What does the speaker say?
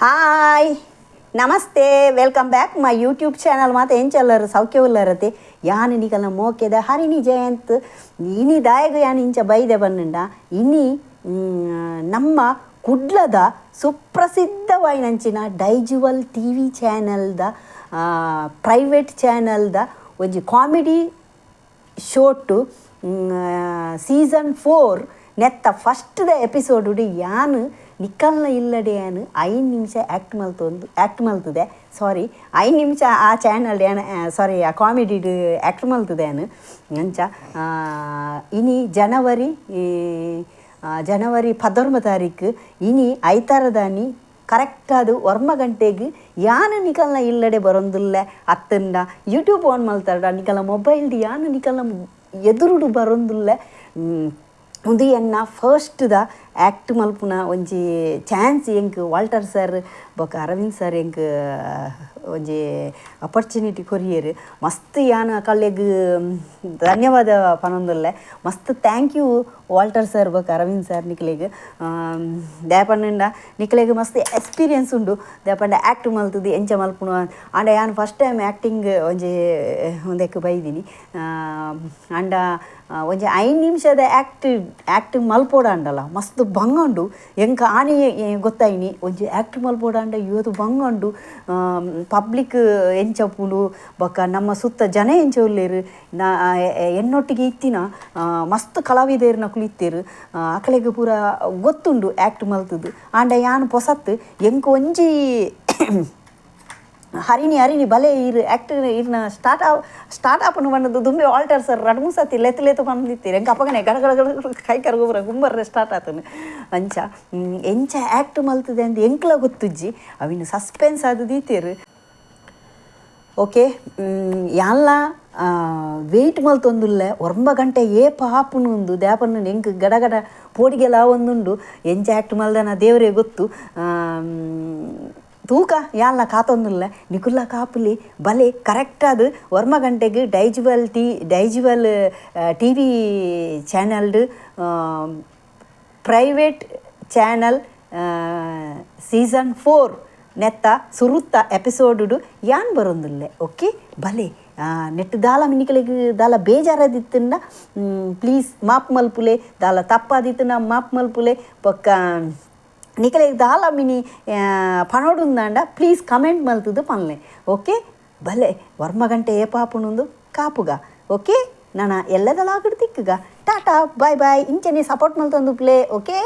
Hi ನಮಸ್ತೆ, welcome back my YouTube channel. ಮಾತು ಎಂಚಲ್ಲರು ಸೌಖ್ಯವಿಲ್ಲರತೆ ಯಾನು ನಿಕಲ್ನ ಮೋಕೆದ ಹರಿನಿಜಯಂತ್ ಇನಿ ದಾಯಗ ಯಾನು ಇಂಚ ಬೈದೆ ಬನ್ನುಂಡ ಇನಿ ನಮ್ಮ ಕುಡ್ಲದ ಸುಪ್ರಸಿದ್ಧವಾಯಿನಂಚಿನ ಡೈಜಿವಲ್ ಟಿ ವಿ ಚಾನಲ್ದ ಪ್ರೈವೇಟ್ ಚಾನಲ್ದ ಒಂಜಿ ಕಾಮಿಡಿ ಶೋಟು ಸೀಸನ್ 4 ನೆತ್ತ ಫಸ್ಟ್ದ ಎಪಿಸೋಡು ಯಾನು ನಿಕ್ಕಲ್ನ ಇಲ್ಲಡೆ ಯಾನು 5 ನಿಮಿಷ ಆ್ಯಕ್ಟ್ ಮಲ್ತದೆ. ಸಾರಿ 5 ನಿಮಿಷ ಆ ಚಾನಲ್ ಏನು ಸಾರಿ ಆ ಕಾಮಿಡಿಡು ಆ್ಯಕ್ಟ್ ಮಲ್ತದೆ ಯಾನು ಅಂಚ ಇನಿ ಜನವರಿ 14 ತಾರೀಕು ಇನಿ ಐತಾರದಾನಿ ಕರೆಕ್ಟ್ ಅದು 1 ಗಂಟೆಗೆ ಯಾನು ನಿಕಲ್ನ ಇಲ್ಲಡೆ ಬರೋದಿಲ್ಲ ಅತ್ತಂಡ ಯೂಟ್ಯೂಬ್ ಆನ್ ಮಲ್ತಾರ ನಿಕಲ್ನ ಮೊಬೈಲ್ದು ಯಾನು ನಿಕಲ್ನ ಎದುರುಡು ಬರೋದಿಲ್ಲ. ಉದು ಎನ್ನ ಫಸ್ಟ್ದ ಆ್ಯಕ್ಟ್ ಮಲ್ಪುನ ಒಂಜಿ ಚಾನ್ಸ್ ಎಂಕ್ ವಾಲ್ಟರ್ ಸರ್ ಬೊಕ ಅರವಿಂದ್ ಸರ್ ಎಂಕ್ ಒಂಜಿ ಅಪರ್ಚುನಿಟಿ ಕೊರಿಯರ್ ಮಸ್ತ್ ಯಾನ ಕಲ್ಲೆಗ್ ಧನ್ಯವಾದ ಪನೊಂದುಲ್ಲೆ. ಮಸ್ತ್ ಥ್ಯಾಂಕ್ ಯು ವಾಲ್ಟರ್ ಸರ್ ಬೊಕ ಅರವಿಂದ್ ಸರ್ ನಿಕ್ಲೆಗ್ ದಾಪಂಡ ನಿಕ್ಲೆಗ್ ಮಸ್ತ್ ಎಕ್ಸ್ಪೀರಿಯನ್ಸ್ ಉಂಡು ದಾಪಂಡ ಆ್ಯಕ್ಟ್ ಮಲ್ತದು ಎಂಚ ಮಲ್ಪುನು ಆಂಡ ಯಾನು ಫಸ್ಟ್ ಟೈಮ್ ಆ್ಯಕ್ಟಿಂಗ್ ಒಂದೆಕ್ ಬೈದಿನಿ ಆಂಡ ಒಂಜಿ 5 ನಿಮಿಷದ ಆ್ಯಕ್ಟ್ ಮಲ್ಪೋಡಾಂಡಲ್ಲ ಮಸ್ತ್ ಬಂಗಂಡು ಎಂಕ ಆನೆ ಗೊತ್ತಾಯಿನಿ ಒಂಜಿ ಆ್ಯಕ್ಟ್ ಮಲ್ಪೋಡಾಂಡ ಇವತ್ತು ಬಂಗಂಡು ಪಬ್ಲಿಕ್ ಎಂಚಪ್ಪುಂಡು ಬೊಕ್ಕ ನಮ್ಮ ಸುತ್ತ ಜನ ಎಂಚ ಉಲ್ಲೇರು ಎನ್ನೊಟ್ಟಿಗೆ ಇತ್ತಿನ ಮಸ್ತ್ ಕಲಾವಿದೇರ್ನ ಕುಳಿತೇರು ಅಕಲೆಗ್ ಪೂರ ಗೊತ್ತುಂಡು ಆ್ಯಕ್ಟ್ ಮಲ್ತದು ಆಂಡ ಯಾನು ಪೊಸತ್ ಎಂಕ ಒಂಜಿ ಹರಿನಿ ಬಲೆ ಇರು ಆ್ಯಕ್ಟ್ ಇರ್ನ ಸ್ಟಾರ್ಟ್ ಆಪನು ಬಂದದ್ದು ದುಂಬೆ ವಾಲ್ಟರ್ ಸರ್ 2-3 ಸತಿ ಲೆತ್ತು ಬಂದಿತ್ತೀರಿ ಎಂಕ ಅಪ್ಪಗನೆ ಗಡಗಡ ಕೈ ಕರ್ಗೊಬ್ರ ಗುಂಬರ್ರೆ ಸ್ಟಾರ್ಟ್ ಆತನು ಅಂಚ ಎಂಚ ಆ್ಯಕ್ಟ್ ಮಲ್ತದೆ ಅಂತ ಎಂಕ್ಲ ಗೊತ್ತುಜ್ಜಿ ಅವಿನ ಸಸ್ಪೆನ್ಸ್ ಅದು ದೀತೇರು. ಓಕೆ ಯಾನ್ಲ ವೆಯ್ಟ್ ಮಲ್ತೊಂದುಲ್ಲೆ 1 ಗಂಟೆ ಏಪ ಹಾಪುನುಂದು ದ್ಯಾಪನ್ನು ಎಂಕ್ ಗಡಗಡ ಪೋಡಿಗೆಲ್ಲ ಒಂದುಂಡು ಎಂಚ ಆ್ಯಕ್ಟ್ ಮಲ್ದನ ದೇವರೇ ಗೊತ್ತು. ತೂಕ ಯಾಲ್ನ ಕಾತೊಂದುಲ್ಲ ನಿಕುಲ್ಲ ಕಾಪುಲಿ ಬಲೆ ಕರೆಕ್ಟ್ ಅದು 1 ಗಂಟೆಗೆ ಡೈಜಿವಲ್ ಟಿ ವಿ ಚಾನಲ್ಡು ಪ್ರೈವೇಟ್ ಚಾನಲ್ ಸೀಸನ್ 4 ನೆತ್ತ ಸುರುತ್ತ ಎಪಿಸೋಡು ಯಾನ್ ಬರೋದಿಲ್ಲ. ಓಕೆ ಬಲೆ ನೆಟ್ ದಾಲ ನಿಕಲೆಗ್ ದಾಲ ಬೇಜಾರದಿತ್ತಂಡ ಪ್ಲೀಸ್ ಮಾಪ್ ಮಲ್ಪುಲೆ ದಾಲ ತಪ್ಪಾದಿತ್ತನ ಮಾಪ್ ಮಲ್ಪುಲೆ ಪಕ್ಕ ನಿಕಲೆಗ್ ದಾಲ ಮಿನಿ ಪನೋಡುಂದಾಂಡ ಪ್ಲೀಸ್ ಕಮೆಂಟ್ ಮಲ್ತದು ಪನ್ಲೆ. ಓಕೆ ಬಲೆ 1 ಗಂಟೆ ಏಪಾಪುನುಂದು ಕಾಪುಗ. ಓಕೆ ನಾನು ಎಲ್ಲದಲಾಗಡು ತಿಕ್ಕುಗ ಟಾಟಾ ಬಾಯ್ ಬಾಯ್ ಇಂಚನೆ ಸಪೋರ್ಟ್ ಮಲ್ತೊಂದು ಪ್ಲೇ. ಓಕೆ.